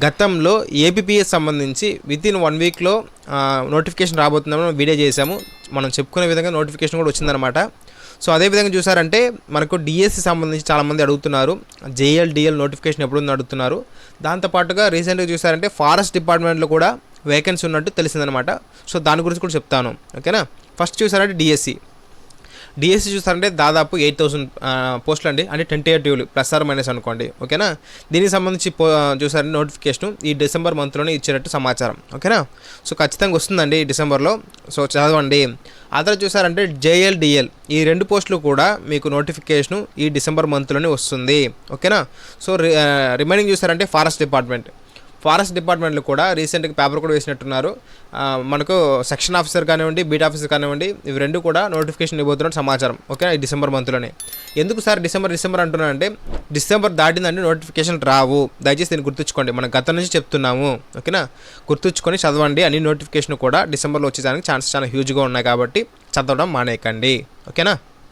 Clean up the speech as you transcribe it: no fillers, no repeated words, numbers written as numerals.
గతంలో ఏపీపీఎస్ సంబంధించి వితిన్ 1 వీక్లో నోటిఫికేషన్ రాబోతుందని వీడియో చేశాము. మనం చెప్పుకునే విధంగా నోటిఫికేషన్ కూడా వచ్చిందనమాట. సో అదేవిధంగా చూసారంటే మనకు డిఎస్సి సంబంధించి చాలామంది అడుగుతున్నారు, జేఎల్డిఎల్ నోటిఫికేషన్ ఎప్పుడుందో అడుగుతున్నారు. దాంతోపాటుగా రీసెంట్గా చూసారంటే ఫారెస్ట్ డిపార్ట్మెంట్లో కూడా వేకెన్సీ ఉన్నట్టు తెలిసిందనమాట. సో దాని గురించి కూడా చెప్తాను, ఓకేనా. ఫస్ట్ చూసారంటే డిఎస్సి చూసారంటే దాదాపు 8,000 పోస్టులు అండి, అంటే టెంటేటివ్లు ప్లస్ ఆర్ మైనస్ అనుకోండి, ఓకేనా. దీనికి సంబంధించి చూసారంటే నోటిఫికేషన్ ఈ డిసెంబర్ మంత్లోనే ఇచ్చేటట్టు సమాచారం, ఓకేనా. సో ఖచ్చితంగా వస్తుందండి ఈ డిసెంబర్లో. సో చదవండి. ఆ తర్వాత చూసారంటే జేఎల్డిఎల్ ఈ 2 పోస్టులు కూడా మీకు నోటిఫికేషను ఈ డిసెంబర్ మంత్లోనే వస్తుంది, ఓకేనా. సో రిమైనింగ్ చూసారంటే ఫారెస్ట్ డిపార్ట్మెంట్లో కూడా రీసెంట్గా పేపర్ కూడా వేసినట్టున్నారు. మనకు సెక్షన్ ఆఫీసర్ కానివ్వండి, బీట్ ఆఫీసర్ కానివ్వండి, ఇవి 2 కూడా నోటిఫికేషన్ ఇవ్వబోతున్నట్టు సమాచారం, ఓకే. ఈ డిసెంబర్ మంత్లోనే. ఎందుకు సార్ డిసెంబర్ అంటున్నానంటే డిసెంబర్ దాటిందంటే నోటిఫికేషన్ రావు. దయచేసి దీన్ని గుర్తుంచుకోండి, మనం గతం నుంచి చెప్తున్నాము, ఓకేనా. గుర్తుంచుకొని చదవండి. అన్ని నోటిఫికేషన్ కూడా డిసెంబర్లో వచ్చేదానికి ఛాన్సెస్ చాలా హ్యూజ్గా ఉన్నాయి కాబట్టి చదవడం మానేయకండి, ఓకేనా.